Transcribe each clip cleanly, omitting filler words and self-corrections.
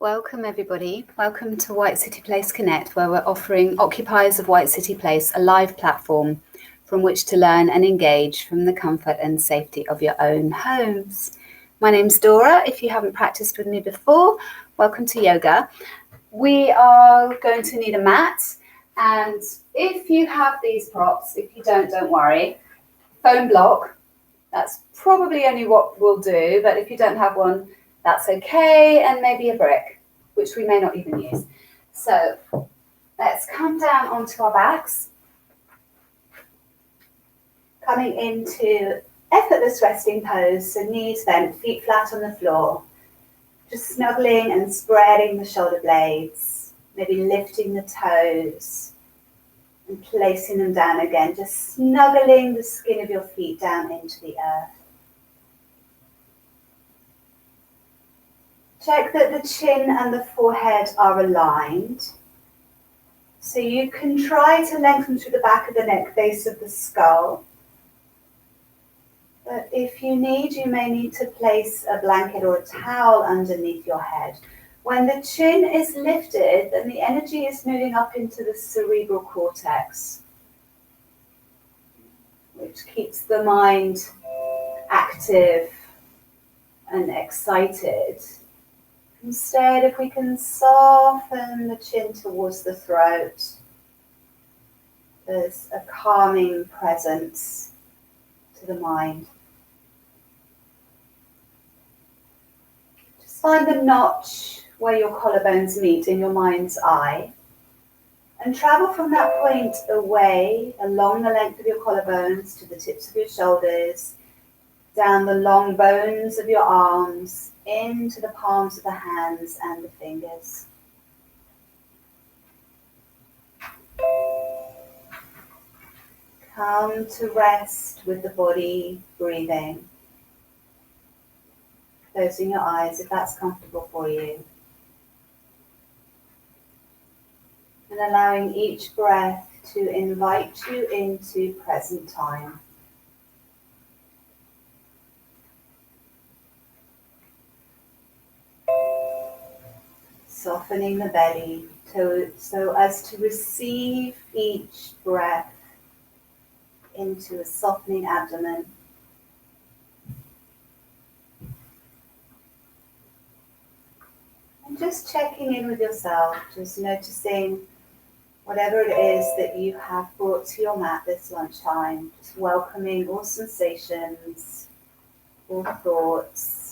Welcome everybody. Welcome to White City Place Connect, where we're offering occupiers of White City Place a live platform from which to learn and engage from the comfort and safety of your own homes. My name's Dora. If you haven't practiced with me before, welcome to yoga. We are going to need a mat, and if you have these props, if you don't worry. Foam block, that's probably only what we'll do, but if you don't have one, that's okay, and maybe a brick, which we may not even use. So let's come down onto our backs, coming into effortless resting pose, so knees bent, feet flat on the floor, just snuggling and spreading the shoulder blades, maybe lifting the toes and placing them down again, just snuggling the skin of your feet down into the earth. Check that the chin and the forehead are aligned. So you can try to lengthen through the back of the neck, base of the skull. But if you need, you may need to place a blanket or a towel underneath your head. When the chin is lifted, then the energy is moving up into the cerebral cortex, which keeps the mind active and excited. Instead, if we can soften the chin towards the throat, there's a calming presence to the mind. Just find the notch where your collarbones meet in your mind's eye, and travel from that point away along the length of your collarbones to the tips of your shoulders, down the long bones of your arms, into the palms of the hands and the fingers. Come to rest with the body breathing. Closing your eyes if that's comfortable for you. And allowing each breath to invite you into present time. Softening the belly so as to receive each breath into a softening abdomen. And just checking in with yourself, just noticing whatever it is that you have brought to your mat this lunchtime, just welcoming all sensations, all thoughts.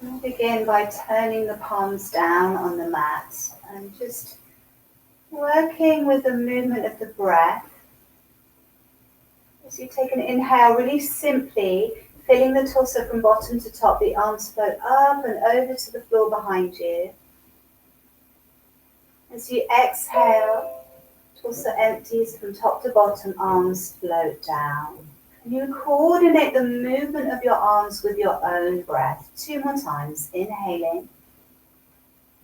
We'll begin by turning the palms down on the mat and just working with the movement of the breath. As you take an inhale, really simply filling the torso from bottom to top, the arms float up and over to the floor behind you. As you exhale, torso empties from top to bottom, arms float down. And you coordinate the movement of your arms with your own breath. 2 more times, inhaling,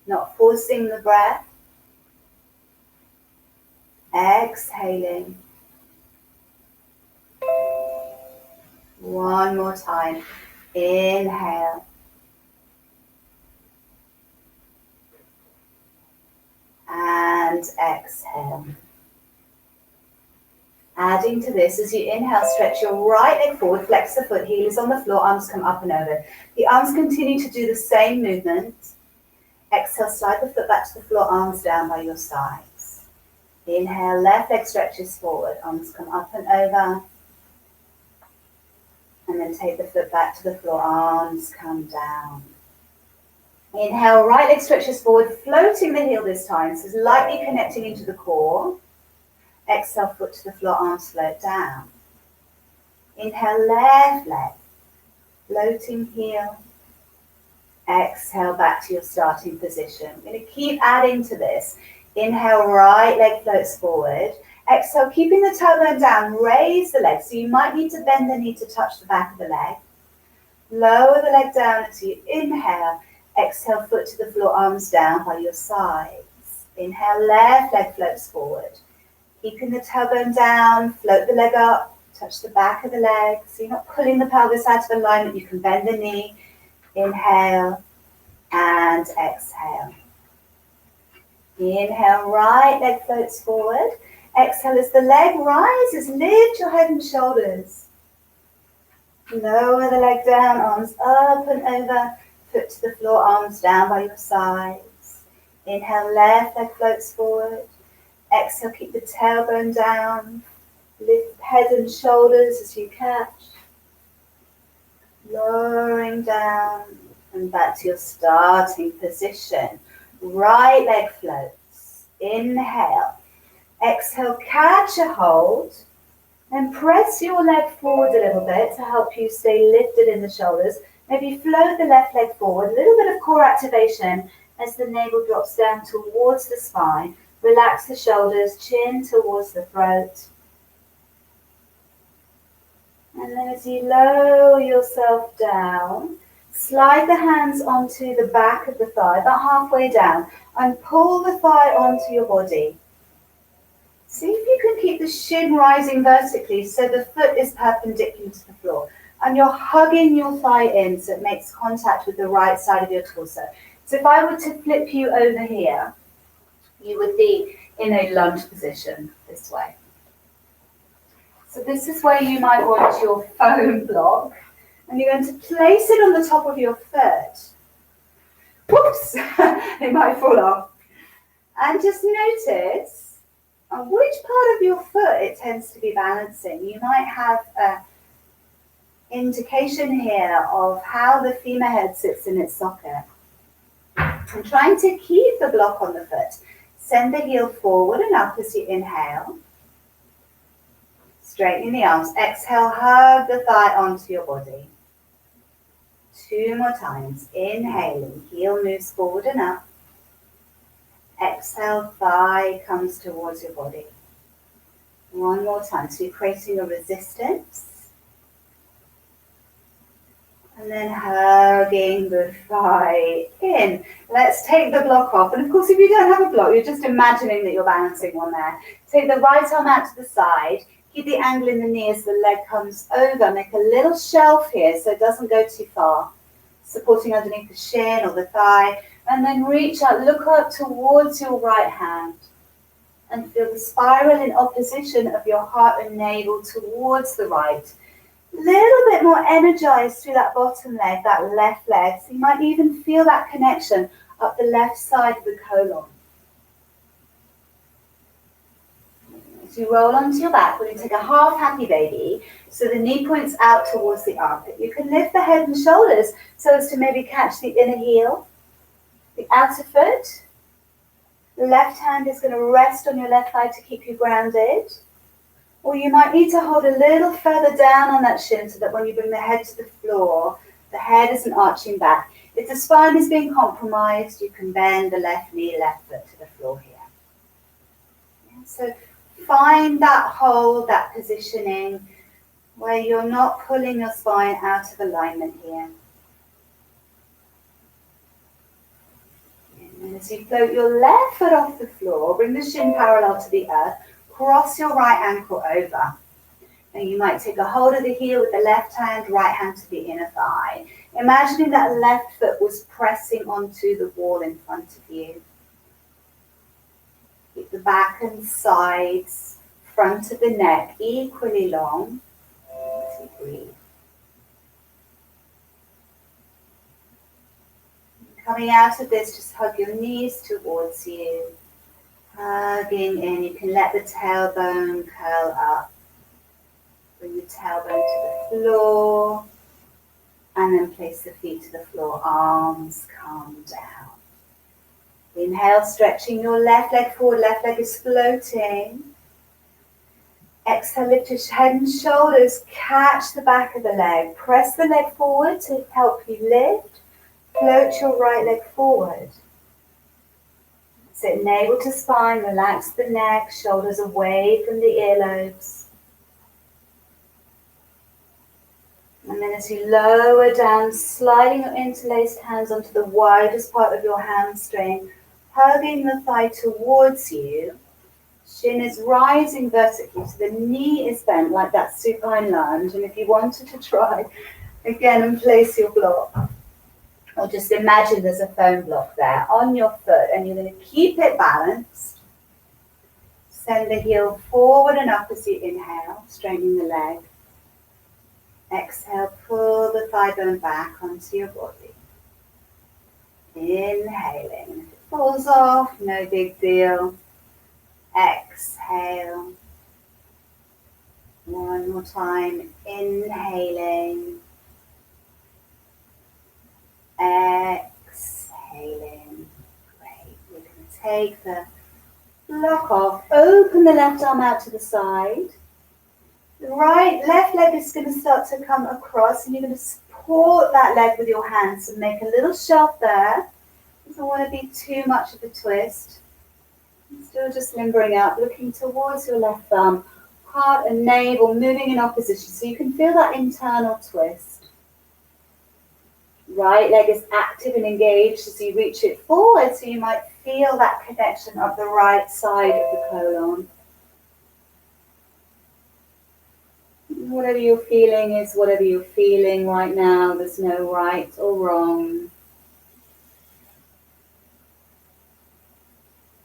not forcing the breath. Exhaling. 1 more time, inhale. And exhale. Adding to this, as you inhale, stretch your right leg forward, flex the foot, heel is on the floor, arms come up and over. The arms continue to do the same movement. Exhale, slide the foot back to the floor, arms down by your sides. Inhale, left leg stretches forward, arms come up and over. And then take the foot back to the floor, arms come down. Inhale, right leg stretches forward, floating the heel this time, so lightly connecting into the core. Exhale, foot to the floor, arms float down. Inhale, left leg, floating heel. Exhale, back to your starting position. We're going to keep adding to this. Inhale, right leg floats forward. Exhale, keeping the tailbone down, raise the leg. So you might need to bend the knee to touch the back of the leg. Lower the leg down as you inhale. Exhale, foot to the floor, arms down by your sides. Inhale, left leg floats forward. Keeping the tailbone down, float the leg up, touch the back of the leg. So you're not pulling the pelvis out of alignment. You can bend the knee. Inhale and exhale. Inhale, right leg floats forward. Exhale as the leg rises, lift your head and shoulders. Lower the leg down, arms up and over, foot to the floor, arms down by your sides. Inhale, left leg floats forward. Exhale, keep the tailbone down. Lift head and shoulders as you catch. Lowering down and back to your starting position. Right leg floats. Inhale. Exhale, catch a hold. Then press your leg forward a little bit to help you stay lifted in the shoulders. Maybe float the left leg forward. A little bit of core activation as the navel drops down towards the spine. Relax the shoulders, chin towards the throat. And then as you lower yourself down, slide the hands onto the back of the thigh, about halfway down, and pull the thigh onto your body. See if you can keep the shin rising vertically so the foot is perpendicular to the floor. And you're hugging your thigh in so it makes contact with the right side of your torso. So if I were to flip you over here, you would be in a lunge position this way. So this is where you might want your foam block. And you're going to place it on the top of your foot. Whoops, it might fall off. And just notice on which part of your foot it tends to be balancing. You might have an indication here of how the femur head sits in its socket. And trying to keep the block on the foot. Send the heel forward and up as you inhale. Straightening the arms. Exhale, hug the thigh onto your body. 2 more times. Inhaling, heel moves forward and up. Exhale, thigh comes towards your body. 1 more time. So you're creating a resistance. And then hugging the thigh in. Let's take the block off. And of course, if you don't have a block, you're just imagining that you're balancing one there. Take the right arm out to the side. Keep the angle in the knee as the leg comes over. Make a little shelf here so it doesn't go too far. Supporting underneath the shin or the thigh. And then reach out, look up towards your right hand. And feel the spiral in opposition of your heart and navel towards the right. Little bit more energized through that bottom leg, that left leg. So you might even feel that connection up the left side of the colon. As you roll onto your back, we're going to take a half happy baby. So the knee points out towards the armpit. You can lift the head and shoulders so as to maybe catch the inner heel, the outer foot. The left hand is going to rest on your left thigh to keep you grounded. Or you might need to hold a little further down on that shin so that when you bring the head to the floor, the head isn't arching back. If the spine is being compromised, you can bend the left knee, left foot to the floor here. So find that hold, that positioning, where you're not pulling your spine out of alignment here. And as you float your left foot off the floor, bring the shin parallel to the earth, cross your right ankle over. And you might take a hold of the heel with the left hand, right hand to the inner thigh. Imagining that left foot was pressing onto the wall in front of you. Keep the back and sides, front of the neck equally long. As you breathe. Coming out of this, just hug your knees towards you. Hugging in, you can let the tailbone curl up. Bring the tailbone to the floor. And then place the feet to the floor, arms come down. Inhale, stretching your left leg forward, left leg is floating. Exhale, lift your head and shoulders, catch the back of the leg. Press the leg forward to help you lift. Float your right leg forward. Sit navel to spine, relax the neck, shoulders away from the earlobes. And then as you lower down, sliding your interlaced hands onto the widest part of your hamstring, hugging the thigh towards you. Shin is rising vertically, so the knee is bent like that supine lunge. And if you wanted to try again and place your block, or just imagine there's a foam block there on your foot, and you're going to keep it balanced. Send the heel forward and up as you inhale, straightening the leg. Exhale, pull the thigh bone back onto your body. Inhaling. If it falls off, no big deal. Exhale. One more time. Inhaling. Exhaling. Great. We're going to take the block off. Open the left arm out to the side. The left leg is going to start to come across, and you're going to support that leg with your hands and make a little shelf there. Doesn't want to be too much of a twist. Still just limbering up, looking towards your left thumb, heart and navel moving in opposition, so you can feel that internal twist. Right leg is active and engaged as you reach it forward, so you might feel that connection of the right side of the colon. Whatever you're feeling is whatever you're feeling right now. There's no right or wrong.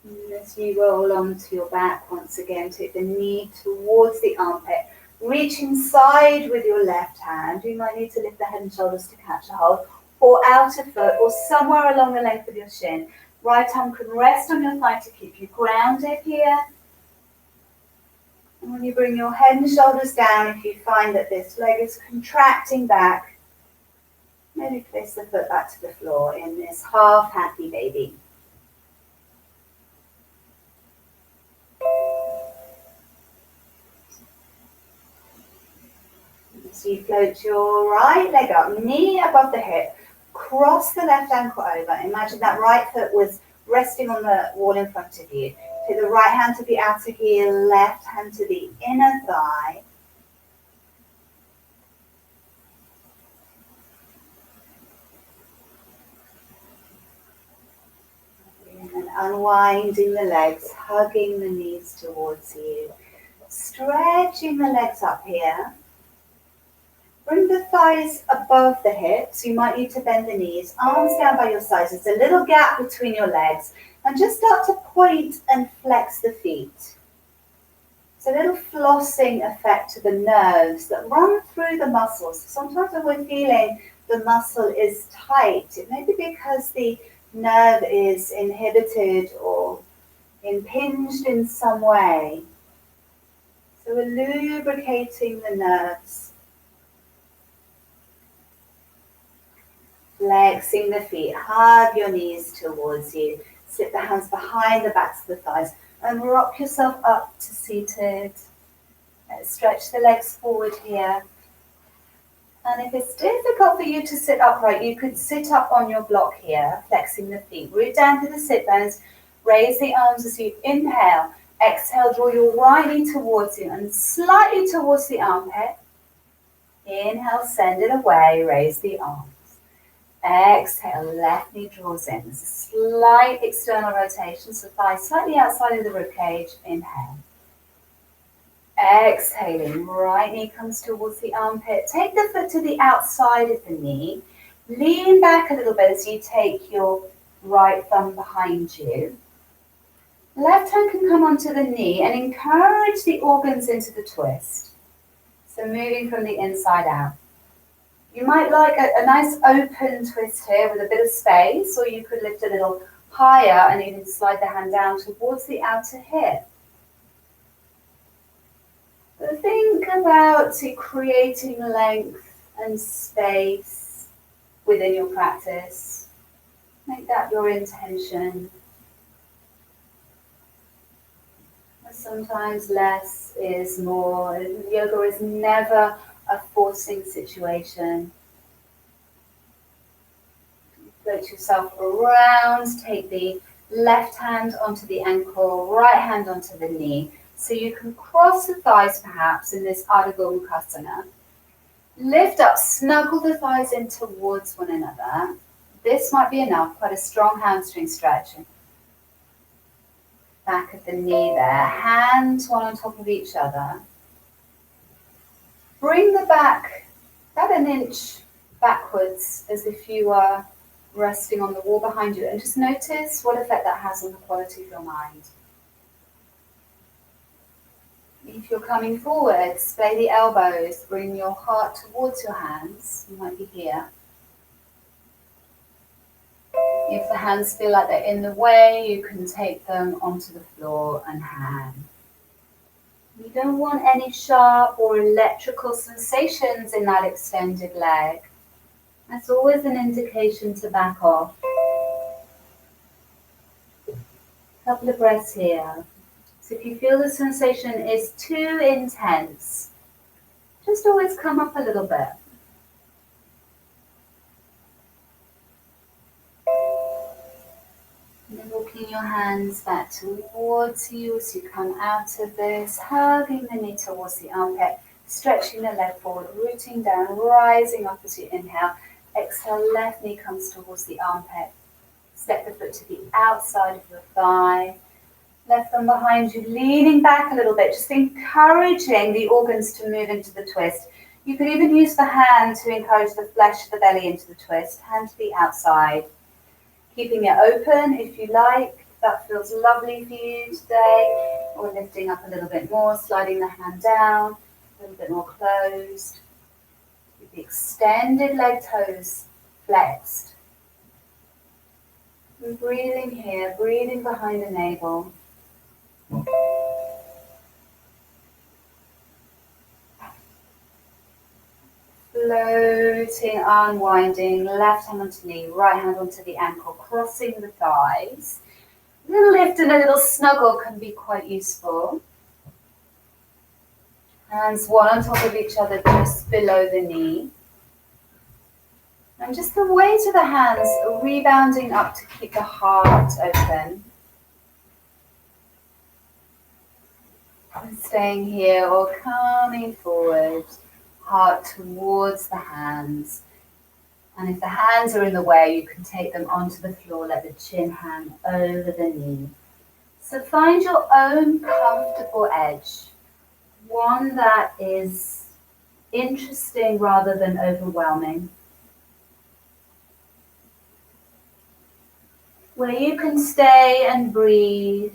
And as you roll onto your back once again, take the knee towards the armpit. Reach inside with your left hand. You might need to lift the head and shoulders to catch a hold, or outer foot, or somewhere along the length of your shin. Right arm can rest on your thigh to keep you grounded here. And when you bring your head and shoulders down, if you find that this leg is contracting back, maybe place the foot back to the floor in this half happy baby. So you float your right leg up, knee above the hip, cross the left ankle over. Imagine that right foot was resting on the wall in front of you. Take the right hand to the outer heel, left hand to the inner thigh. And unwinding the legs, hugging the knees towards you. Stretching the legs up here. Bring the thighs above the hips. You might need to bend the knees. Arms down by your sides. There's a little gap between your legs. And just start to point and flex the feet. It's a little flossing effect to the nerves that run through the muscles. Sometimes when we're feeling the muscle is tight, it may be because the nerve is inhibited or impinged in some way. So we're lubricating the nerves. Flexing the feet, hug your knees towards you. Slip the hands behind the backs of the thighs and rock yourself up to seated. Stretch the legs forward here. And if it's difficult for you to sit upright, you could sit up on your block here, flexing the feet. Root down to the sit bones. Raise the arms as you inhale. Exhale, draw your right knee towards you and slightly towards the armpit. Inhale, send it away, raise the arms. Exhale, left knee draws in. There's a slight external rotation, so thigh slightly outside of the ribcage. Inhale. Exhaling, right knee comes towards the armpit. Take the foot to the outside of the knee. Lean back a little bit as you take your right thumb behind you. Left hand can come onto the knee and encourage the organs into the twist. So moving from the inside out. You might like a nice open twist here with a bit of space, or you could lift a little higher and even slide the hand down towards the outer hip. But think about creating length and space within your practice. Make that your intention. Sometimes less is more. Yoga is never a forcing situation. Float yourself around, take the left hand onto the ankle, right hand onto the knee. So you can cross the thighs perhaps in this Utkatasana. Lift up, snuggle the thighs in towards one another. This might be enough, quite a strong hamstring stretch. back of the knee there. Hands one on top of each other. Bring the back about an inch backwards as if you are resting on the wall behind you, and just notice what effect that has on the quality of your mind. If you're coming forward, splay the elbows, bring your heart towards your hands. You might be here. If the hands feel like they're in the way, you can take them onto the floor and hang. You don't want any sharp or electrical sensations in that extended leg. That's always an indication to back off. A couple of breaths here. So if you feel the sensation is too intense, just always come up a little bit. And then walking your hands back towards you as you come out of this, hugging the knee towards the armpit, stretching the leg forward, rooting down, rising up as you inhale. Exhale, left knee comes towards the armpit. Step the foot to the outside of your thigh. Left thumb behind you, leaning back a little bit, just encouraging the organs to move into the twist. You can even use the hand to encourage the flesh of the belly into the twist. Hand to the outside. Keeping it open if you like, if that feels lovely for you today, or lifting up a little bit more, sliding the hand down, a little bit more closed. Keep the extended leg toes flexed. And breathing here, breathing behind the navel. Floating, unwinding, left hand onto knee, right hand onto the ankle, crossing the thighs. A little lift and a little snuggle can be quite useful. Hands one on top of each other, just below the knee. And just the weight of the hands rebounding up to keep the heart open. And staying here or coming forward. Heart towards the hands, and if the hands are in the way, you can take them onto the floor, let the chin hang over the knee. So find your own comfortable edge, one that is interesting rather than overwhelming, where you can stay and breathe.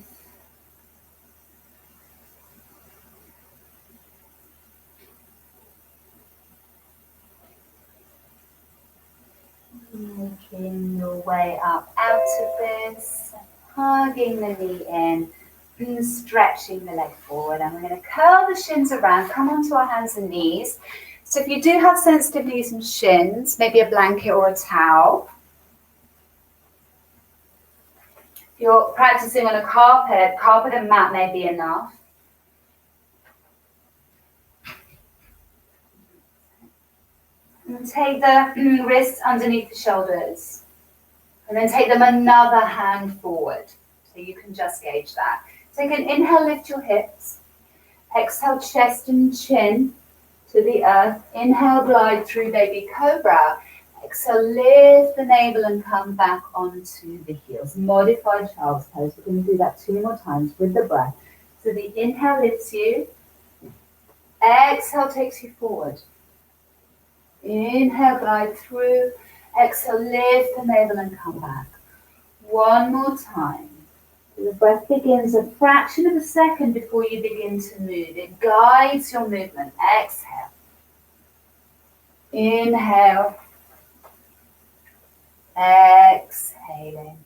Making your way up out of this, hugging the knee in, and stretching the leg forward. And we're going to curl the shins around, come onto our hands and knees. So if you do have sensitive knees and shins, maybe a blanket or a towel. If you're practicing on a carpet and mat may be enough. And take the wrists underneath the shoulders. And then take them another hand forward. So you can just gauge that. Take an inhale, lift your hips. Exhale, chest and chin to the earth. Inhale, glide through baby cobra. Exhale, lift the navel and come back onto the heels. Modified child's pose. We're going to do that 2 more times with the breath. So the inhale lifts you. Exhale takes you forward. Inhale, glide through. Exhale, lift the navel and come back. 1 more time. The breath begins a fraction of a second before you begin to move. It guides your movement. Exhale. Inhale. Exhaling.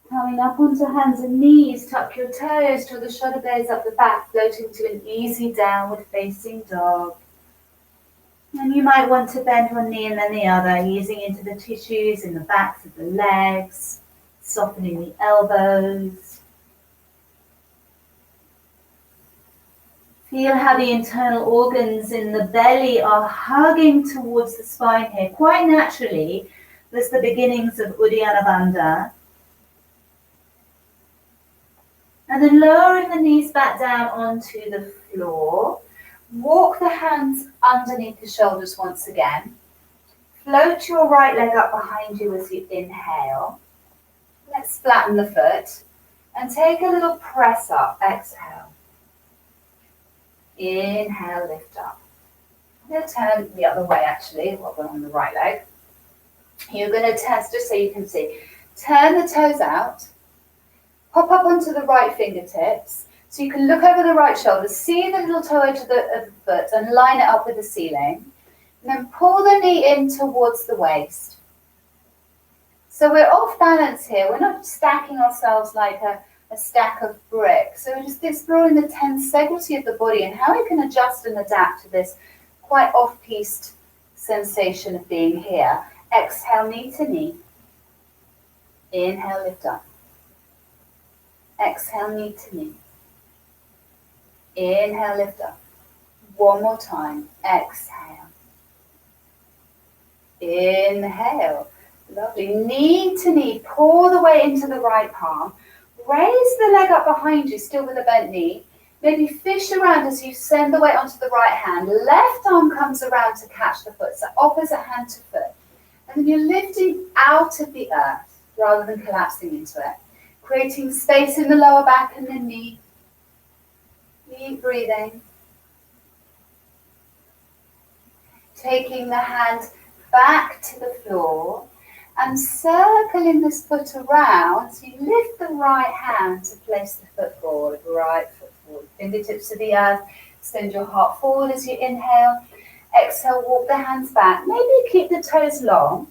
Coming up onto hands and knees, tuck your toes, draw the shoulder blades up the back, floating to an easy downward facing dog. And you might want to bend one knee and then the other, easing into the tissues in the backs of the legs, softening the elbows. Feel how the internal organs in the belly are hugging towards the spine here. Quite naturally, there's the beginnings of Uddiyana Bandha. And then lowering the knees back down onto the floor. Walk the hands underneath the shoulders once again. Float your right leg up behind you as you inhale. Let's flatten the foot. And take a little press up. Exhale. Inhale, lift up. I'm going to turn the other way actually, while we're on the right leg. You're going to test, just so you can see. Turn the toes out. Pop up onto the right fingertips. So you can look over the right shoulder, see the little toe edge of the foot and line it up with the ceiling. And then pull the knee in towards the waist. So we're off balance here. We're not stacking ourselves like a stack of bricks. So we're just exploring the tensegrity of the body and how we can adjust and adapt to this quite off-piste sensation of being here. Exhale, knee to knee. Inhale, lift up. Exhale, knee to knee. Inhale, lift up. One more time. Exhale. Inhale. Lovely. Knee to knee. Pour the weight into the right palm. Raise the leg up behind you, still with a bent knee. Maybe fish around as you send the weight onto the right hand. Left arm comes around to catch the foot, so opposite hand to foot. And then you're lifting out of the earth rather than collapsing into it. Creating space in the lower back and the knee. Deep breathing. Taking the hand back to the floor and circling this foot around. So you lift the right hand to place the foot forward, right foot forward. Fingertips to the earth. Extend your heart forward as you inhale. Exhale, walk the hands back. Maybe keep the toes long.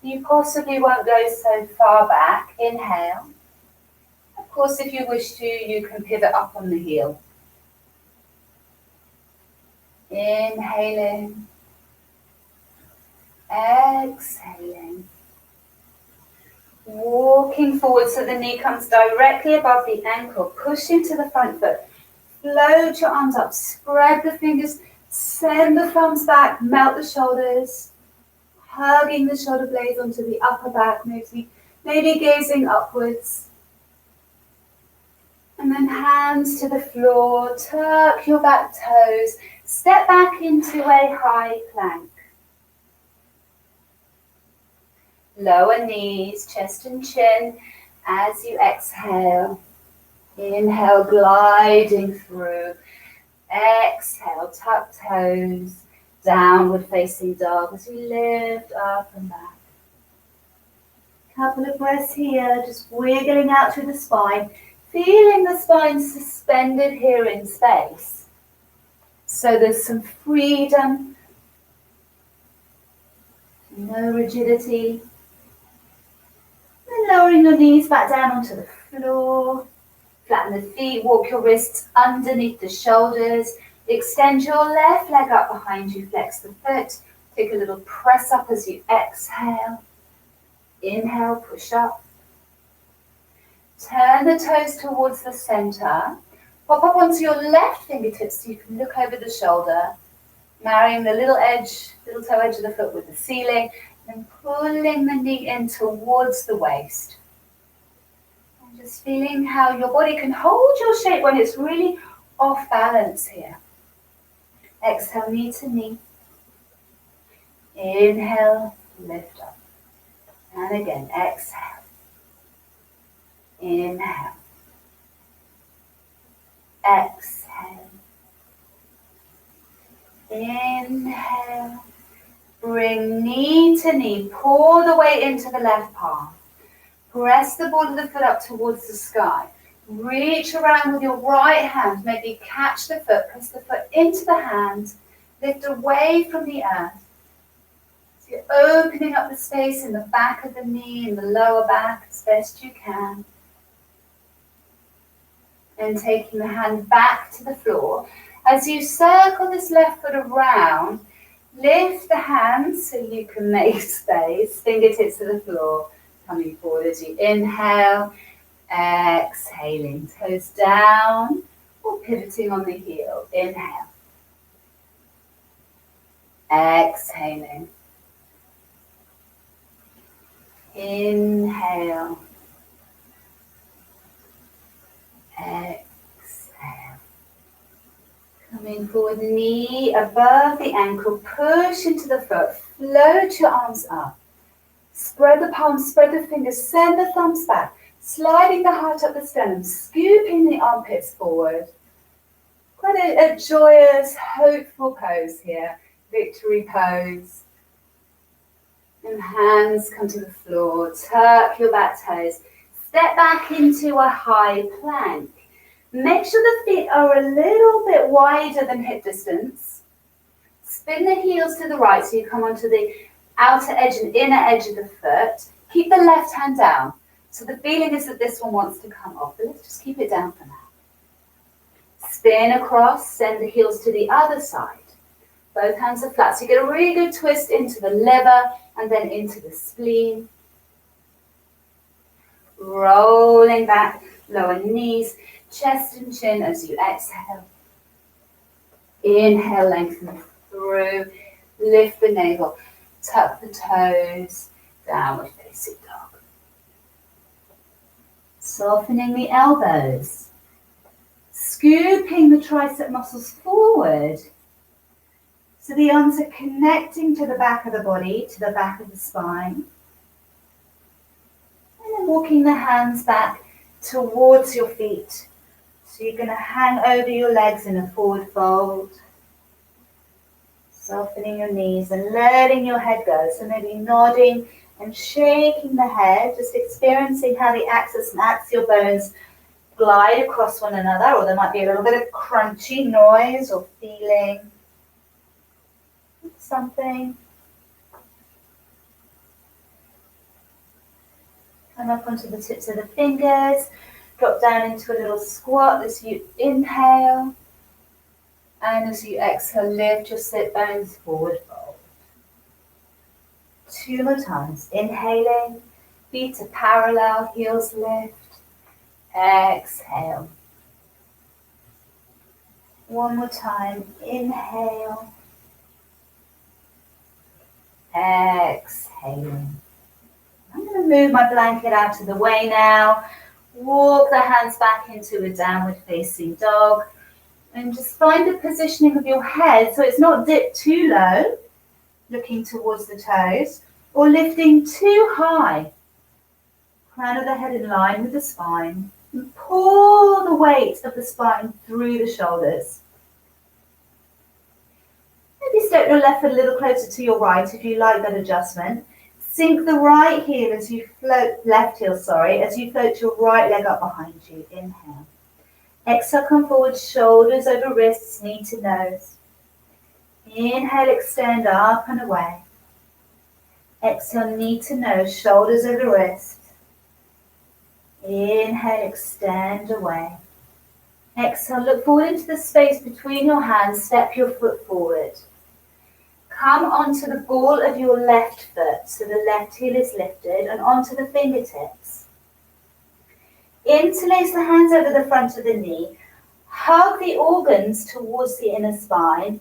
You possibly won't go so far back. Inhale. Of course, if you wish to, you can pivot up on the heel. Inhaling. Exhaling. Walking forward so the knee comes directly above the ankle. Push into the front foot. Float your arms up. Spread the fingers. Send the thumbs back. Melt the shoulders. Hugging the shoulder blades onto the upper back. Maybe gazing upwards. And then hands to the floor. Tuck your back toes. Step back into a high plank. Lower knees, chest and chin as you exhale. Inhale, gliding through. Exhale, tuck toes. Downward facing dog as you lift up and back. Couple of breaths here, just wiggling out through the spine. Feeling the spine suspended here in space. So there's some freedom. No rigidity. Then lowering your knees back down onto the floor. Flatten the feet, walk your wrists underneath the shoulders. Extend your left leg up behind you, flex the foot. Take a little press up as you exhale. Inhale, push up. Turn the toes towards the center. Pop up onto your left fingertips so you can look over the shoulder. Marrying the little toe edge of the foot with the ceiling. And pulling the knee in towards the waist. And just feeling how your body can hold your shape when it's really off balance here. Exhale, knee to knee. Inhale, lift up. And again, exhale. Inhale. Exhale. Inhale. Bring knee to knee. Pour the weight into the left palm. Press the ball of the foot up towards the sky. Reach around with your right hand. Maybe catch the foot. Press the foot into the hand. Lift away from the earth. So you're opening up the space in the back of the knee and the lower back as best you can. And taking the hand back to the floor. As you circle this left foot around, lift the hands so you can make space. Fingertips to the floor. Coming forward as you inhale. Exhaling. Toes down or pivoting on the heel. Inhale. Exhaling. Inhale. Exhale. Coming forward, knee above the ankle, push into the foot, float your arms up. Spread the palms, spread the fingers, send the thumbs back. Sliding the heart up the sternum, scooping the armpits forward. Quite a joyous, hopeful pose here. Victory pose. And hands come to the floor. Tuck your back toes. Step back into a high plank. Make sure the feet are a little bit wider than hip distance. Spin the heels to the right so you come onto the outer edge and inner edge of the foot. Keep the left hand down. So the feeling is that this one wants to come off, but let's just keep it down for now. Spin across, send the heels to the other side. Both hands are flat, so you get a really good twist into the liver and then into the spleen. Rolling back, lower knees, chest and chin as you exhale. Inhale, lengthen through, lift the navel, tuck the toes, downward facing dog. Softening the elbows, scooping the tricep muscles forward. So the arms are connecting to the back of the body, to the back of the spine. And then walking the hands back towards your feet. So you're going to hang over your legs in a forward fold. Softening your knees and letting your head go. So maybe nodding and shaking the head, just experiencing how the axis and axial bones glide across one another, or there might be a little bit of crunchy noise or feeling something. Come up onto the tips of the fingers, drop down into a little squat as you inhale, and as you exhale, lift your sit bones forward fold. 2 more times. Inhaling, feet are parallel, heels lift. Exhale. 1 more time. Inhale. Exhaling. I'm going to move my blanket out of the way now. Walk the hands back into a downward facing dog. And just find the positioning of your head so it's not dipped too low, looking towards the toes, or lifting too high. Crown of the head in line with the spine. And pull the weight of the spine through the shoulders. Maybe step your left foot a little closer to your right if you like that adjustment. Sink the right heel as you float, left heel, as you float your right leg up behind you. Inhale. Exhale, come forward, shoulders over wrists, knee to nose. Inhale, extend up and away. Exhale, knee to nose, shoulders over wrist. Inhale, extend away. Exhale, look forward into the space between your hands, step your foot forward. Come onto the ball of your left foot, so the left heel is lifted, and onto the fingertips. Interlace the hands over the front of the knee. Hug the organs towards the inner spine.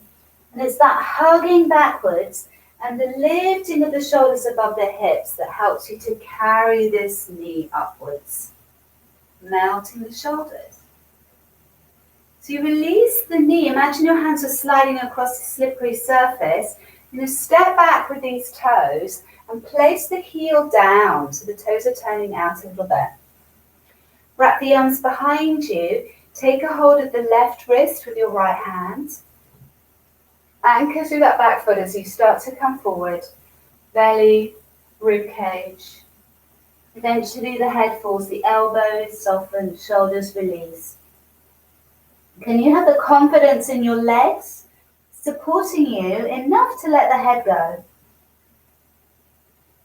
And it's that hugging backwards and the lifting of the shoulders above the hips that helps you to carry this knee upwards. Melting the shoulders. So you release the knee. Imagine your hands are sliding across the slippery surface. You step back with these toes and place the heel down so the toes are turning out a little bit. Wrap the arms behind you. Take a hold of the left wrist with your right hand. Anchor through that back foot as you start to come forward. Belly, rib cage. Eventually the head falls, the elbows soften, shoulders release. Can you have the confidence in your legs supporting you enough to let the head go?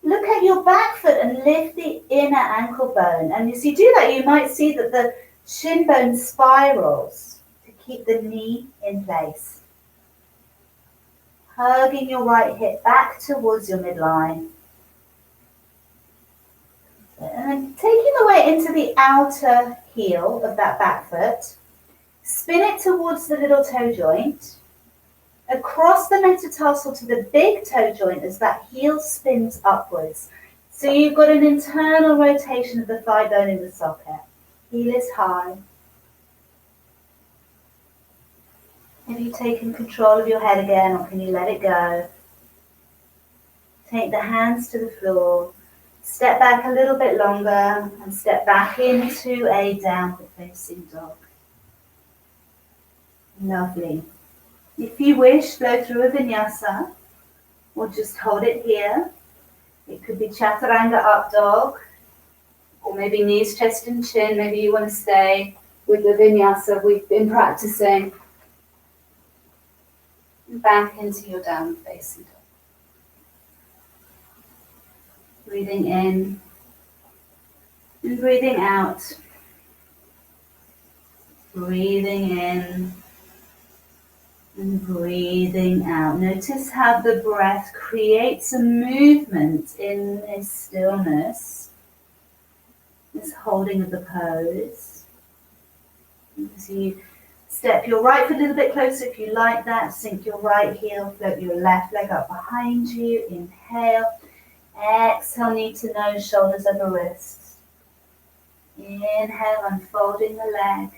Look at your back foot and lift the inner ankle bone. And as you do that, you might see that the shin bone spirals to keep the knee in place. Hugging your right hip back towards your midline. And then taking the weight into the outer heel of that back foot. Spin it towards the little toe joint. Across the metatarsal to the big toe joint as that heel spins upwards. So you've got an internal rotation of the thigh bone in the socket. Heel is high. Have you taken control of your head again, or can you let it go? Take the hands to the floor. Step back a little bit longer and step back into a downward facing dog. Lovely. If you wish, flow through a vinyasa or just hold it here. It could be chaturanga up dog, or maybe knees, chest and chin. Maybe you want to stay with the vinyasa we've been practicing. Back into your downward facing dog. Breathing in and breathing out. Breathing in and breathing out. Notice how the breath creates a movement in this stillness, this holding of the pose. As you step your right foot a little bit closer if you like that, sink your right heel, float your left leg up behind you, inhale, exhale, knee to nose, shoulders over wrists. Inhale, unfolding the leg.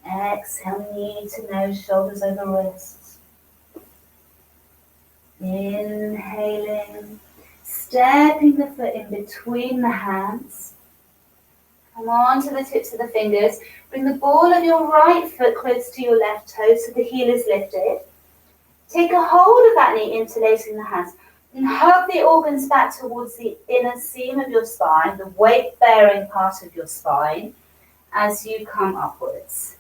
Exhale, knee to nose, shoulders over wrists. Inhaling, stepping the foot in between the hands. Come on to the tips of the fingers. Bring the ball of your right foot close to your left toe so the heel is lifted. Take a hold of that knee, interlacing the hands. And hug the organs back towards the inner seam of your spine, the weight-bearing part of your spine, as you come upwards.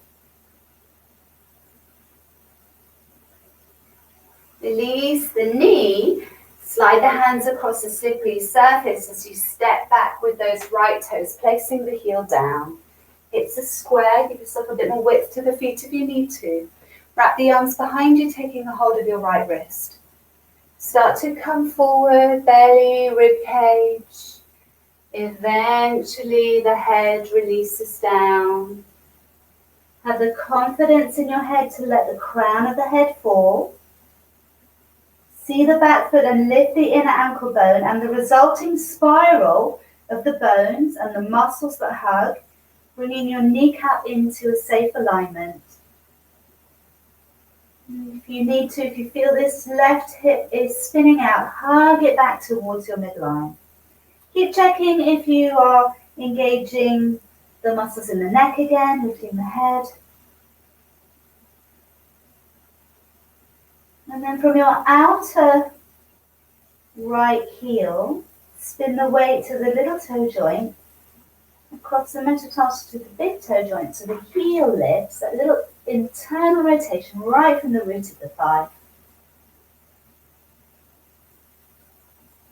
Release the knee, slide the hands across the slippery surface as you step back with those right toes, placing the heel down. Hips are square, give yourself a bit more width to the feet if you need to. Wrap the arms behind you, taking a hold of your right wrist. Start to come forward, belly, rib cage. Eventually the head releases down. Have the confidence in your head to let the crown of the head fall. See the back foot and lift the inner ankle bone and the resulting spiral of the bones and the muscles that hug, bringing your kneecap into a safe alignment. If you need to, if you feel this left hip is spinning out, hug it back towards your midline. Keep checking if you are engaging the muscles in the neck again, lifting the head. And then from your outer right heel, spin the weight to the little toe joint, across the metatarsal to the big toe joint, so the heel lifts, that little internal rotation right from the root of the thigh.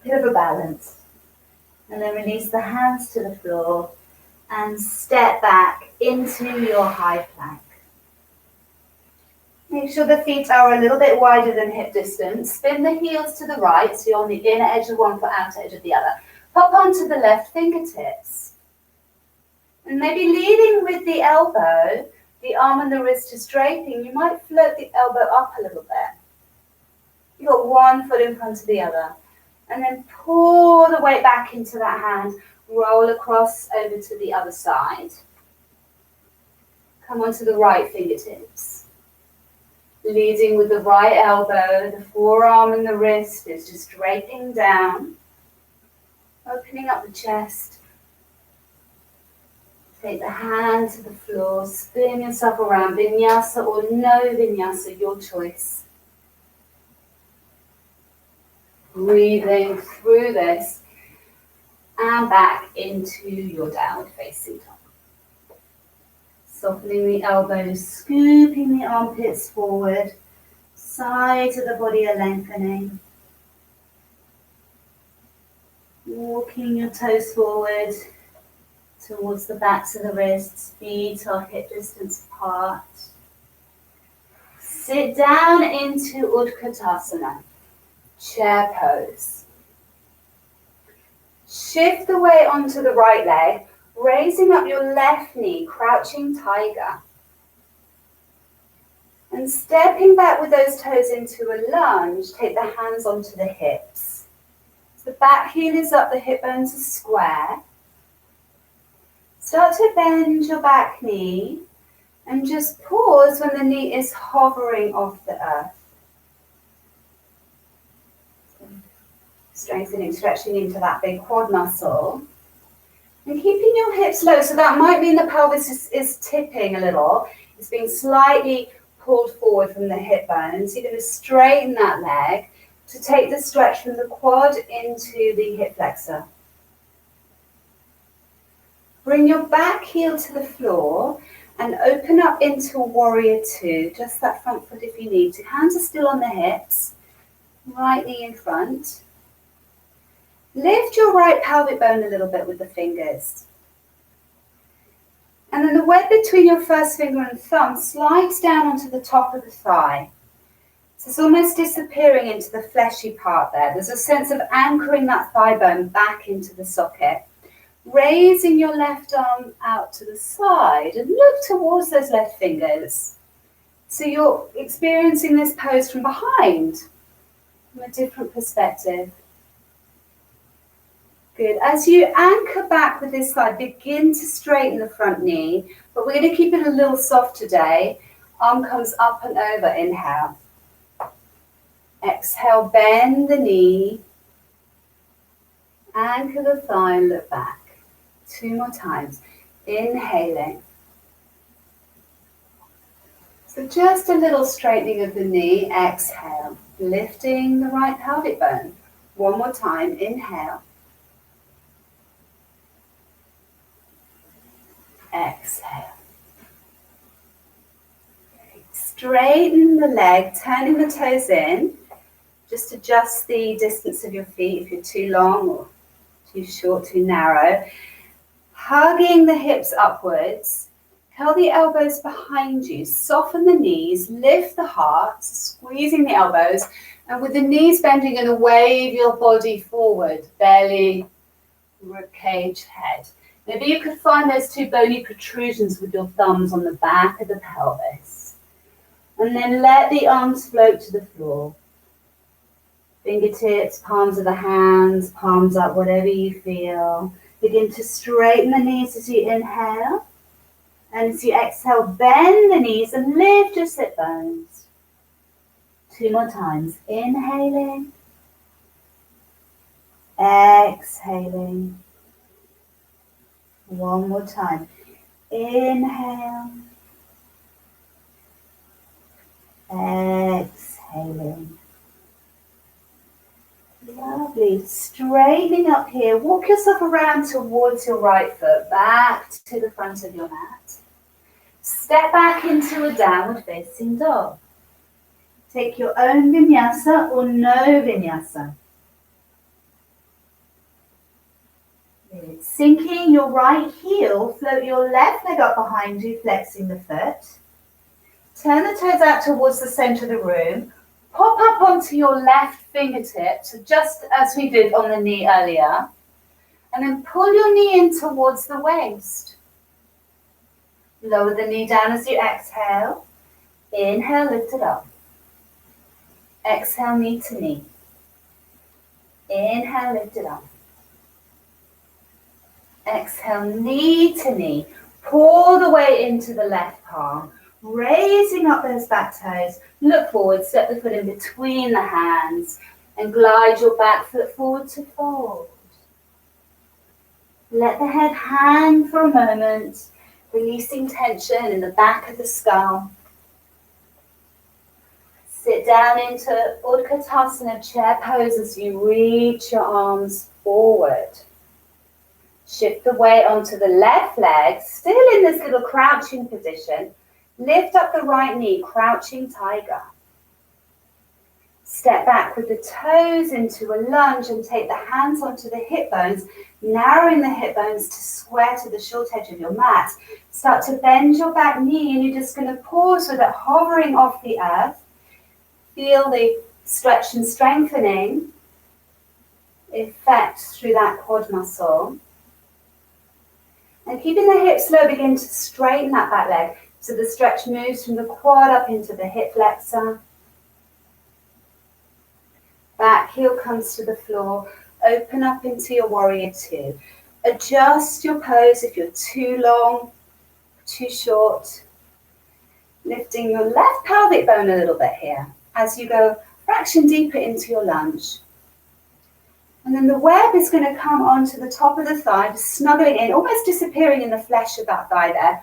Bit of a balance. And then release the hands to the floor and step back into your high plank. Make sure the feet are a little bit wider than hip distance. Spin the heels to the right, so you're on the inner edge of one foot, outer edge of the other. Pop onto the left fingertips. And maybe leading with the elbow, the arm and the wrist is draping. You might float the elbow up a little bit. You've got one foot in front of the other. And then pour the weight back into that hand. Roll across over to the other side. Come onto the right fingertips. Leading with the right elbow, the forearm and the wrist is just draping down. Opening up the chest. Take the hand to the floor, spin yourself around, vinyasa or no vinyasa, your choice. Breathing through this and back into your downward facing dog. Softening the elbows, scooping the armpits forward, sides of the body are lengthening. Walking your toes forward towards the backs of the wrists, feet are hip distance apart. Sit down into Utkatasana, chair pose. Shift the weight onto the right leg, raising up your left knee, crouching tiger. And stepping back with those toes into a lunge, take the hands onto the hips. So the back heel is up, the hip bones are square. Start to bend your back knee and just pause when the knee is hovering off the earth. Strengthening, stretching into that big quad muscle. And keeping your hips low, so that might mean the pelvis is tipping a little. It's being slightly pulled forward from the hip bones. You're going to straighten that leg to take the stretch from the quad into the hip flexor. Bring your back heel to the floor and open up into warrior two, just that front foot if you need to. Hands are still on the hips, right knee in front. Lift your right pelvic bone a little bit with the fingers. And then the web between your first finger and thumb slides down onto the top of the thigh. So it's almost disappearing into the fleshy part there. There's a sense of anchoring that thigh bone back into the socket. Raising your left arm out to the side and look towards those left fingers. So you're experiencing this pose from behind, from a different perspective. Good. As you anchor back with this side, begin to straighten the front knee, but we're going to keep it a little soft today. Arm comes up and over, inhale. Exhale, bend the knee. Anchor the thigh and look back. 2 more times. Inhaling. So just a little straightening of the knee. Exhale. Lifting the right pelvic bone. 1 more time. Inhale. Exhale. Straighten the leg, turning the toes in. Just adjust the distance of your feet if you're too long or too short, too narrow. Hugging the hips upwards. Curl the elbows behind you. Soften the knees. Lift the heart, squeezing the elbows. And with the knees bending, and wave your body forward. Belly, ribcage, head. Maybe you could find those 2 bony protrusions with your thumbs on the back of the pelvis. And then let the arms float to the floor. Fingertips, palms of the hands, palms up, whatever you feel. Begin to straighten the knees as you inhale. And as you exhale, bend the knees and lift your sit bones. 2 more times. Inhaling. Exhaling. 1 more time. Inhale. Exhaling. Lovely. Straightening up here. Walk yourself around towards your right foot, back to the front of your mat. Step back into a downward facing dog. Take your own vinyasa or no vinyasa. Sinking your right heel, float your left leg up behind you, flexing the foot. Turn the toes out towards the center of the room. Pop up onto your left fingertips, just as we did on the knee earlier. And then pull your knee in towards the waist. Lower the knee down as you exhale. Inhale, lift it up. Exhale, knee to knee. Inhale, lift it up. Exhale, knee to knee. Pour the weight into the left palm. Raising up those back toes. Look forward, step the foot in between the hands. And glide your back foot forward to fold. Let the head hang for a moment. Releasing tension in the back of the skull. Sit down into Utkatasana, chair pose as you reach your arms forward. Shift the weight onto the left leg, still in this little crouching position. Lift up the right knee, crouching tiger. Step back with the toes into a lunge and take the hands onto the hip bones, narrowing the hip bones to square to the short edge of your mat. Start to bend your back knee and you're just going to pause with it hovering off the earth. Feel the stretch and strengthening effect through that quad muscle. And keeping the hips low, begin to straighten that back leg. So the stretch moves from the quad up into the hip flexor. Back heel comes to the floor. Open up into your warrior two. Adjust your pose if you're too long, too short. Lifting your left pelvic bone a little bit here as you go fraction deeper into your lunge. And then the web is going to come onto the top of the thigh, just snuggling in, almost disappearing in the flesh of that thigh there,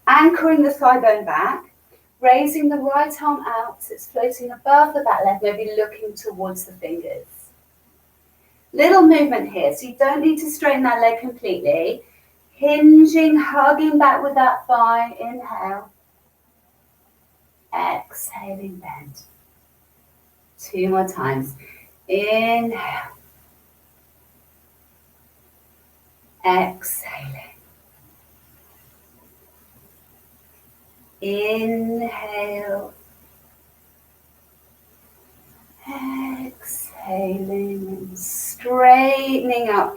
anchoring the thigh bone back, raising the right arm out so it's floating above the back leg, maybe looking towards the fingers. Little movement here, so you don't need to straighten that leg completely. Hinging, hugging back with that thigh, inhale. Exhaling, bend. 2 more times. Inhale. Exhaling. Inhale. Exhaling and straightening up.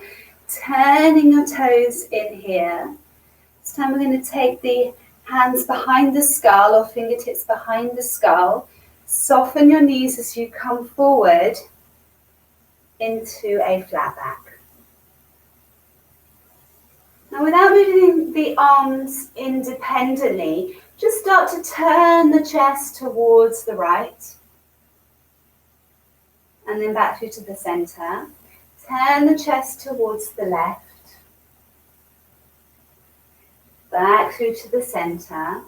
Turning your toes in here. This time we're going to take the hands behind the skull or fingertips behind the skull. Soften your knees as you come forward into a flat back. Now, without moving the arms independently, just start to turn the chest towards the right. And then back through to the center. Turn the chest towards the left. Back through to the center.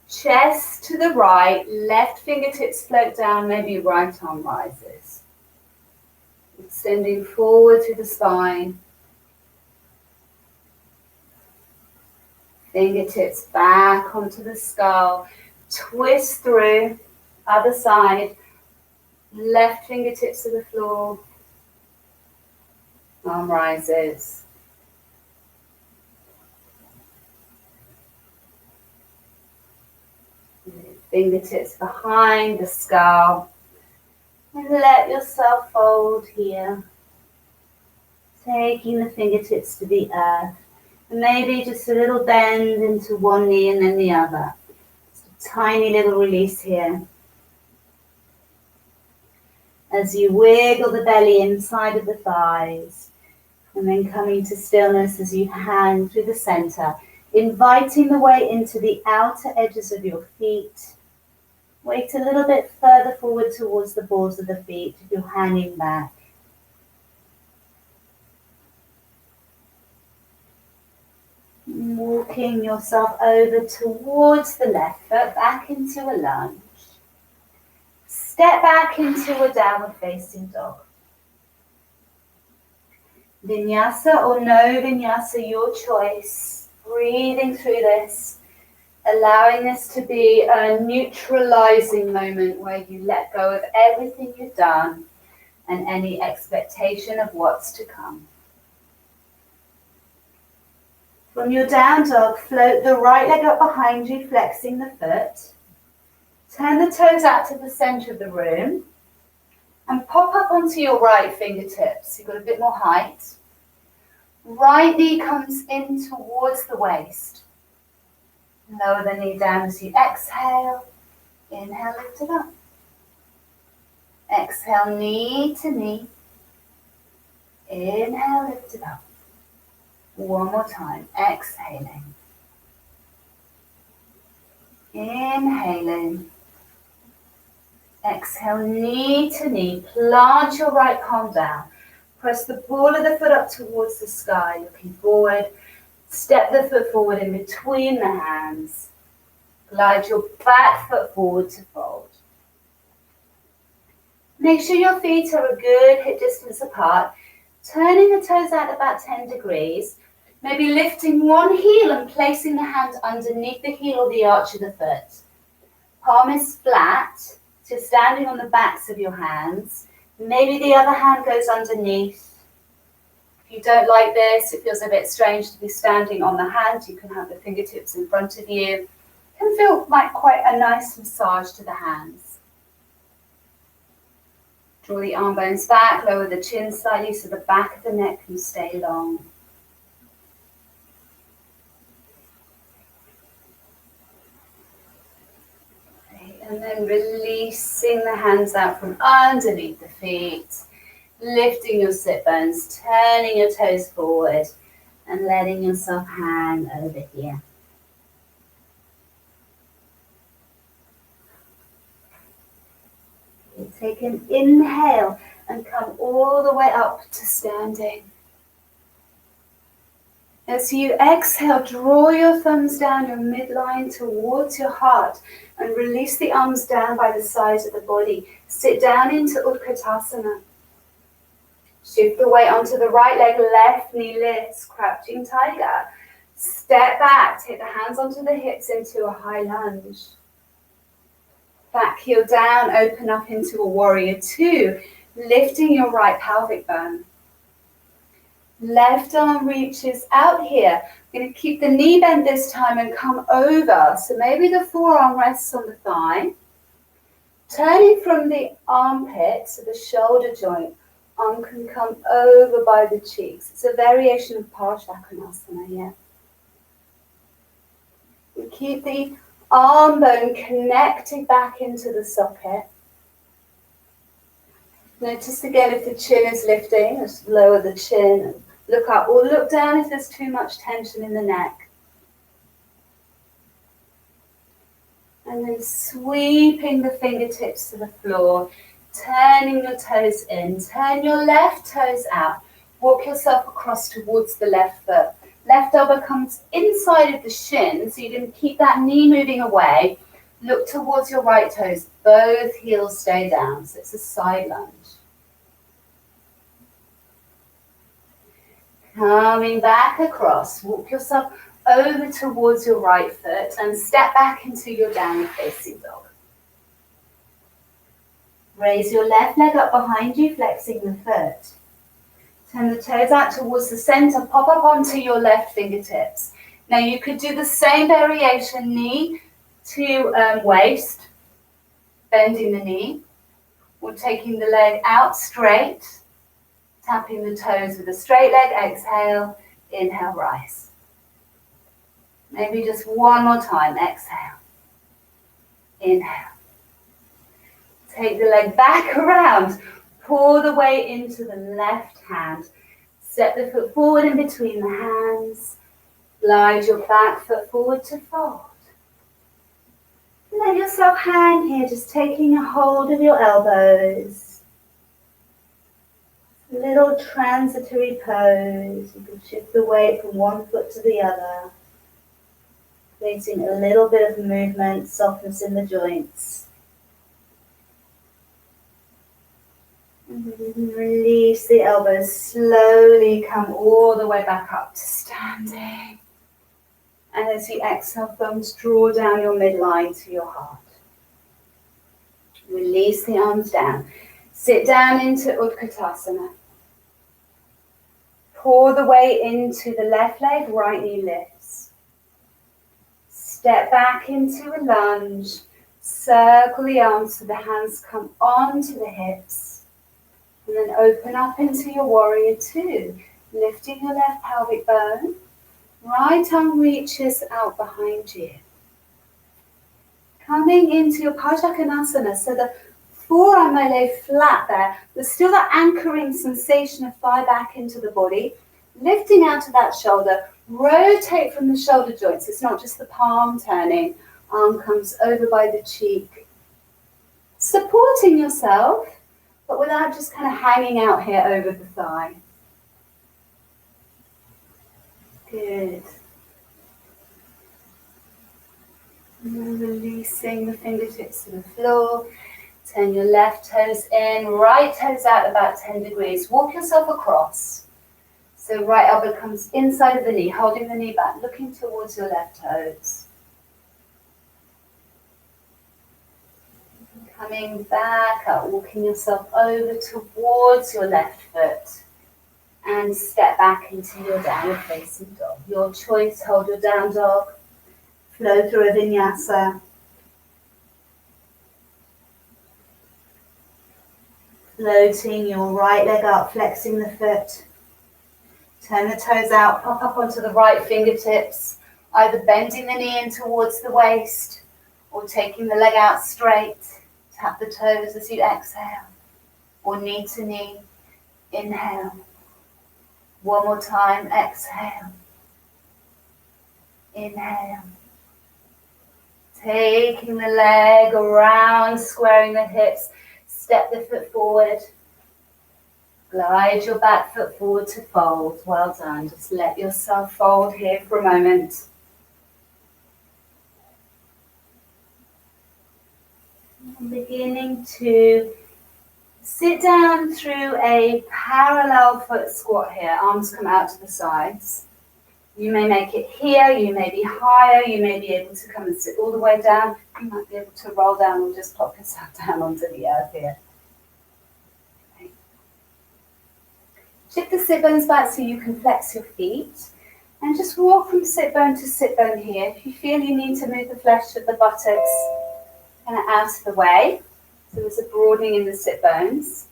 Chest to the right, left fingertips float down, maybe right arm rises. Extending forward through the spine. Fingertips back onto the skull. Twist through, other side. Left fingertips to the floor. Arm rises. Fingertips behind the skull. And let yourself fold here. Taking the fingertips to the earth. And maybe just a little bend into one knee and then the other. Just a tiny little release here. As you wiggle the belly inside of the thighs. And then coming to stillness as you hang through the center. Inviting the way into the outer edges of your feet. Weight a little bit further forward towards the balls of the feet if you're hanging back. Walking yourself over towards the left foot, back into a lunge. Step back into a downward facing dog. Vinyasa or no vinyasa, your choice. Breathing through this. Allowing this to be a neutralizing moment where you let go of everything you've done and any expectation of what's to come. From your down dog, float the right leg up behind you, flexing the foot. Turn the toes out to the center of the room and pop up onto your right fingertips. You've got a bit more height. Right knee comes in towards the waist. Lower the knee down as you exhale. Inhale, lift it up. Exhale, knee to knee. Inhale, lift it up. One more time. Exhaling. Inhaling. Exhale, knee to knee. Plant your right palm down. Press the ball of the foot up towards the sky, looking forward. Step the foot forward in between the hands. Glide your back foot forward to fold. Make sure your feet are a good hip distance apart. Turning the toes out about 10 degrees. Maybe lifting one heel and placing the hand underneath the heel or the arch of the foot. Palm is flat, so you're standing on the backs of your hands. Maybe the other hand goes underneath. If you don't like this, it feels a bit strange to be standing on the hand. You can have the fingertips in front of you. It can feel like quite a nice massage to the hands. Draw the arm bones back, lower the chin slightly so the back of the neck can stay long. And then releasing the hands out from underneath the feet, lifting your sit bones, turning your toes forward, and letting yourself hang over here. You take an inhale and come all the way up to standing. As you exhale, draw your thumbs down your midline towards your heart and release the arms down by the sides of the body. Sit down into Utkatasana. Shift the weight onto the right leg, left knee lifts, crouching tiger. Step back, take the hands onto the hips into a high lunge. Back heel down, open up into a warrior two, lifting your right pelvic bone. Left arm reaches out here. I'm going to keep the knee bent this time and come over. So maybe the forearm rests on the thigh. Turning from the armpit to the shoulder joint, arm can come over by the cheeks. It's a variation of Parsvakonasana, yeah. We keep the arm bone connected back into the socket. Notice again if the chin is lifting, just lower the chin and look up, or look down if there's too much tension in the neck. And then sweeping the fingertips to the floor, turning your toes in, turn your left toes out, walk yourself across towards the left foot. Left elbow comes inside of the shin, so you're going to keep that knee moving away. Look towards your right toes, both heels stay down, so it's a side lunge. Coming back across, walk yourself over towards your right foot and step back into your downward facing dog. Raise your left leg up behind you, flexing the foot. Turn the toes out towards the center, pop up onto your left fingertips. Now you could do the same variation, knee to waist, bending the knee, or taking the leg out straight, tapping the toes with a straight leg, exhale, inhale, rise. Maybe just one more time, exhale, inhale. Take the leg back around, pour the weight into the left hand. Step the foot forward in between the hands. Glide your back foot forward to fold. Let yourself hang here, just taking a hold of your elbows. Little transitory pose. You can shift the weight from one foot to the other. Creating a little bit of movement, softness in the joints. And release the elbows, slowly come all the way back up to standing. And as you exhale, thumbs draw down your midline to your heart. Release the arms down. Sit down into Utkatasana. Pour the weight into the left leg, right knee lifts. Step back into a lunge. Circle the arms so the hands come onto the hips. And then open up into your warrior two. Lifting your left pelvic bone. Right arm reaches out behind you. Coming into your Parsvakonasana, so the forearm may lay flat there. There's still that anchoring sensation of thigh back into the body. Lifting out of that shoulder, rotate from the shoulder joints. It's not just the palm turning. Arm comes over by the cheek. Supporting yourself, but without just kind of hanging out here over the thigh. Good. And then releasing the fingertips to the floor. Turn your left toes in, right toes out about 10 degrees. Walk yourself across. So right elbow comes inside of the knee, holding the knee back, looking towards your left toes. Coming back up, walking yourself over towards your left foot. And step back into your downward facing dog. Your choice, hold your down dog. Flow through a vinyasa. Floating your right leg up, flexing the foot. Turn the toes out, pop up onto the right fingertips. Either bending the knee in towards the waist or taking the leg out straight. Tap the toes as you exhale. Or knee to knee. Inhale. One more time, exhale. Inhale. Taking the leg around, squaring the hips. Step the foot forward. Glide your back foot forward to fold. Well done. Just let yourself fold here for a moment. And beginning to sit down through a parallel foot squat here. Arms come out to the sides. You may make it here, you may be higher, you may be able to come and sit all the way down. You might be able to roll down or just plop yourself down onto the earth here. Okay. Shift the sit bones back so you can flex your feet. And just walk from sit bone to sit bone here. If you feel you need to move the flesh of the buttocks kind of out of the way. So there's a broadening in the sit bones.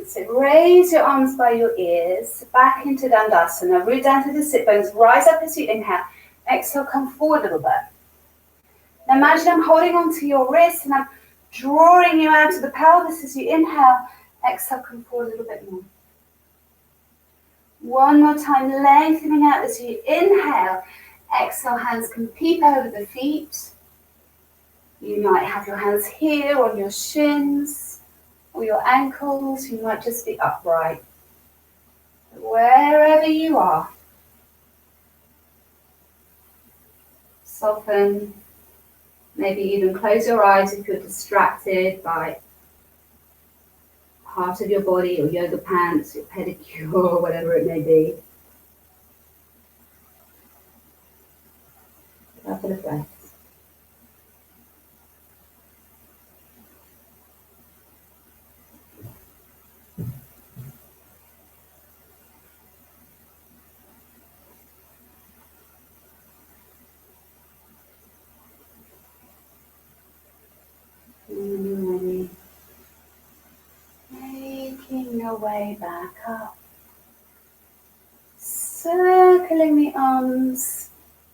So raise your arms by your ears, back into Dandasana, root down to the sit bones, rise up as you inhale, exhale, come forward a little bit. Now imagine I'm holding onto your wrists and I'm drawing you out of the pelvis as you inhale, exhale, come forward a little bit more. One more time, lengthening out as you inhale, exhale, hands can peep over the feet. You might have your hands here on your shins, or your ankles, you might just be upright. Wherever you are, soften, maybe even close your eyes if you're distracted by part of your body, your yoga pants, your pedicure, or whatever it may be. A couple of breaths. Making your way back up. Circling the arms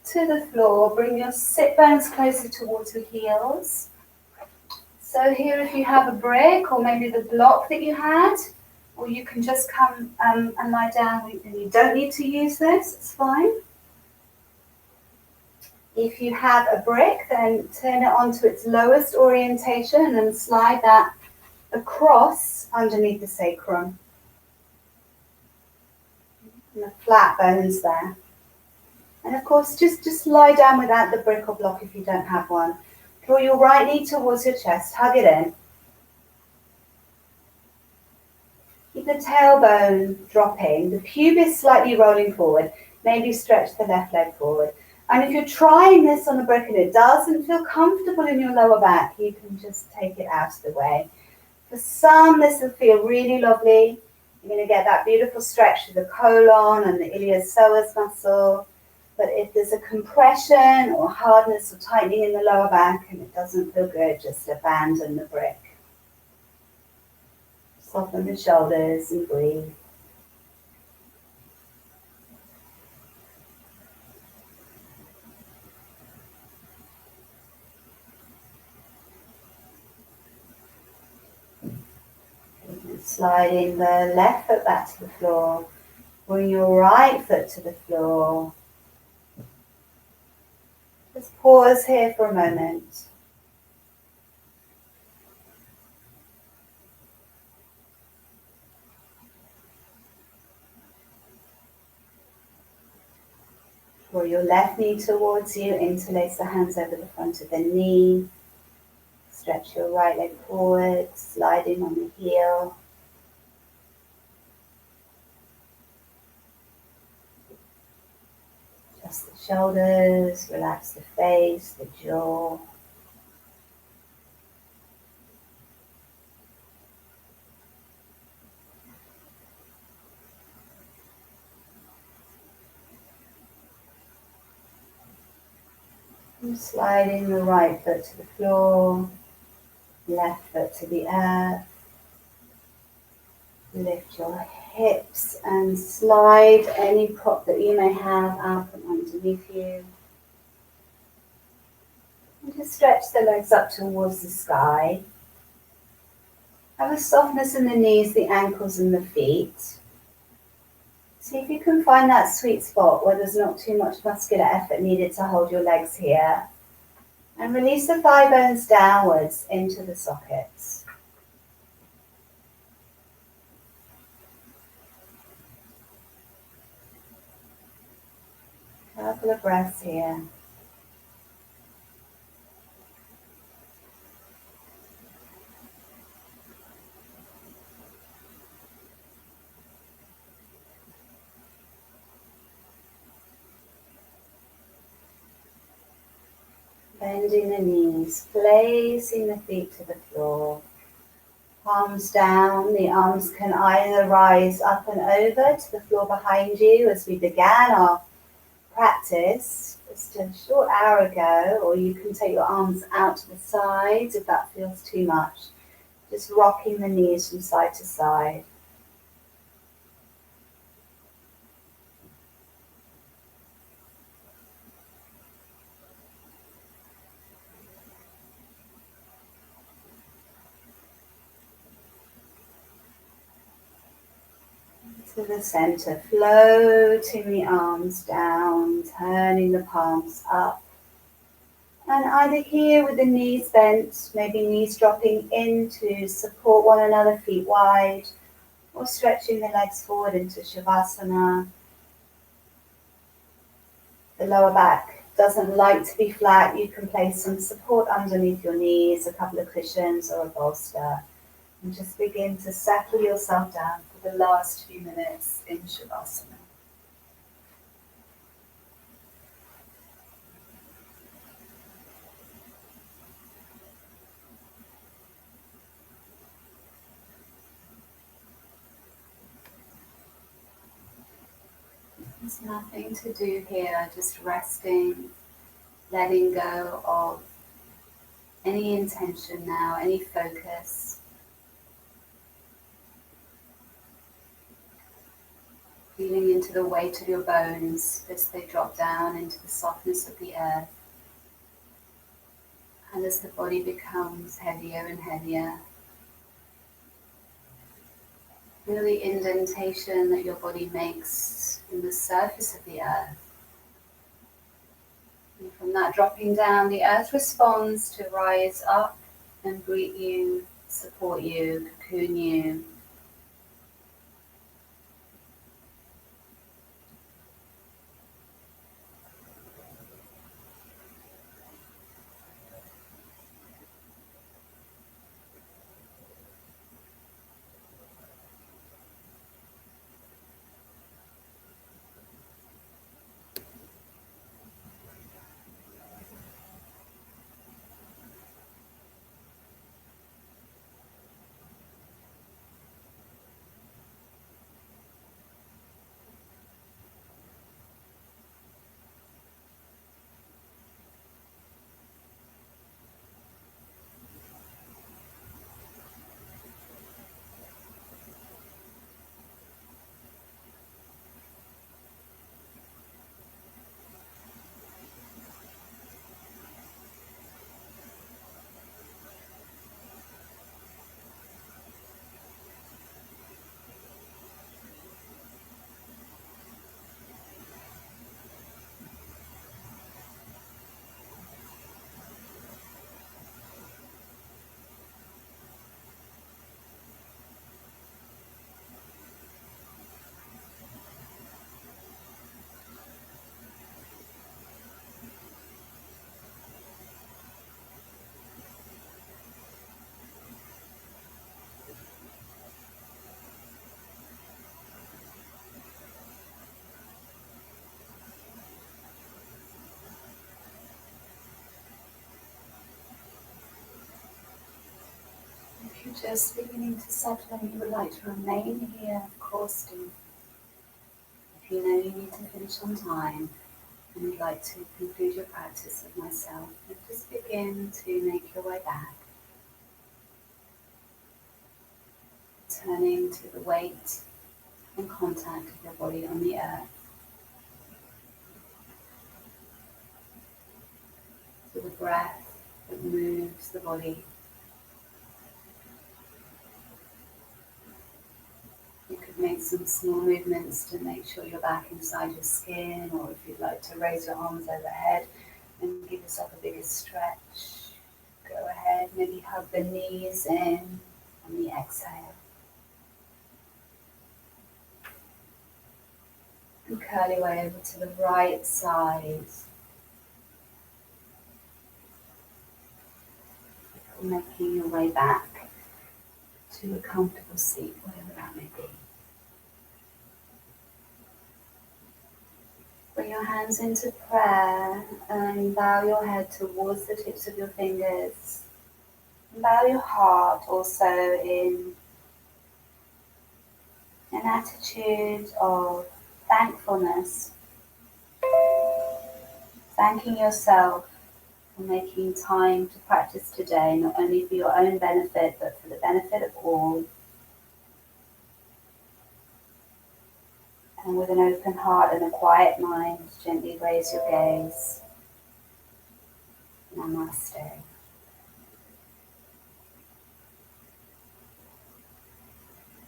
to the floor. Bring your sit bones closer towards your heels. So here if you have a brick or maybe the block that you had, or you can just come and lie down and you don't need to use this, it's fine. If you have a brick, then turn it onto its lowest orientation and slide that across underneath the sacrum. And the flat bones there. And of course, just lie down without the brick or block if you don't have one. Draw your right knee towards your chest, hug it in. Keep the tailbone dropping, the pubis slightly rolling forward. Maybe stretch the left leg forward. And if you're trying this on a brick and it doesn't feel comfortable in your lower back, you can just take it out of the way. For some, this will feel really lovely. You're going to get that beautiful stretch of the colon and the iliopsoas muscle. But if there's a compression or hardness or tightening in the lower back and it doesn't feel good, just abandon the brick. Soften the shoulders and breathe. Sliding the left foot back to the floor. Bring your right foot to the floor. Just pause here for a moment. Draw your left knee towards you, interlace the hands over the front of the knee. Stretch your right leg forward, sliding on the heel. Adjust the shoulders, relax the face, the jaw. And sliding the right foot to the floor, left foot to the earth. Lift your hips and slide any prop that you may have out from underneath you. And just stretch the legs up towards the sky. Have a softness in the knees, the ankles and the feet. See if you can find that sweet spot where there's not too much muscular effort needed to hold your legs here. And release the thigh bones downwards into the sockets. Couple of breaths here. Bending the knees, placing the feet to the floor. Palms down, the arms can either rise up and over to the floor behind you as we began our practice just a short hour ago, or you can take your arms out to the sides if that feels too much. Just rocking the knees from side to side. To the center, floating the arms down, turning the palms up. And either here with the knees bent, maybe knees dropping in to support one another, feet wide, or stretching the legs forward into Shavasana. The lower back doesn't like to be flat. You can place some support underneath your knees, a couple of cushions or a bolster. And just begin to settle yourself down for the last few minutes in Shavasana. There's nothing to do here, just resting, letting go of any intention now, any focus. Feeling into the weight of your bones as they drop down into the softness of the earth. And as the body becomes heavier and heavier, feel the indentation that your body makes in the surface of the earth. And from that dropping down, the earth responds to rise up and greet you, support you, cocoon you. If you're just beginning to settle and you would like to remain here, of course do. If you know you need to finish on time and you'd like to conclude your practice with myself, then just begin to make your way back. Turning to the weight and contact of your body on the earth. To the breath that moves the body. You could make some small movements to make sure you're back inside your skin, or if you'd like to raise your arms overhead and give yourself a bigger stretch, go ahead, maybe hug the knees in on the exhale. And curl your way over to the right side. Making your way back to a comfortable seat, whatever that may be. Bring your hands into prayer and bow your head towards the tips of your fingers. And bow your heart also in an attitude of thankfulness, thanking yourself for making time to practice today, not only for your own benefit, but for the benefit of all. And with an open heart and a quiet mind, gently raise your gaze. Namaste.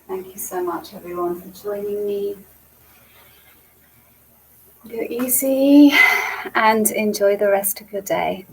Thank you so much, everyone, for joining me. Go easy and enjoy the rest of your day.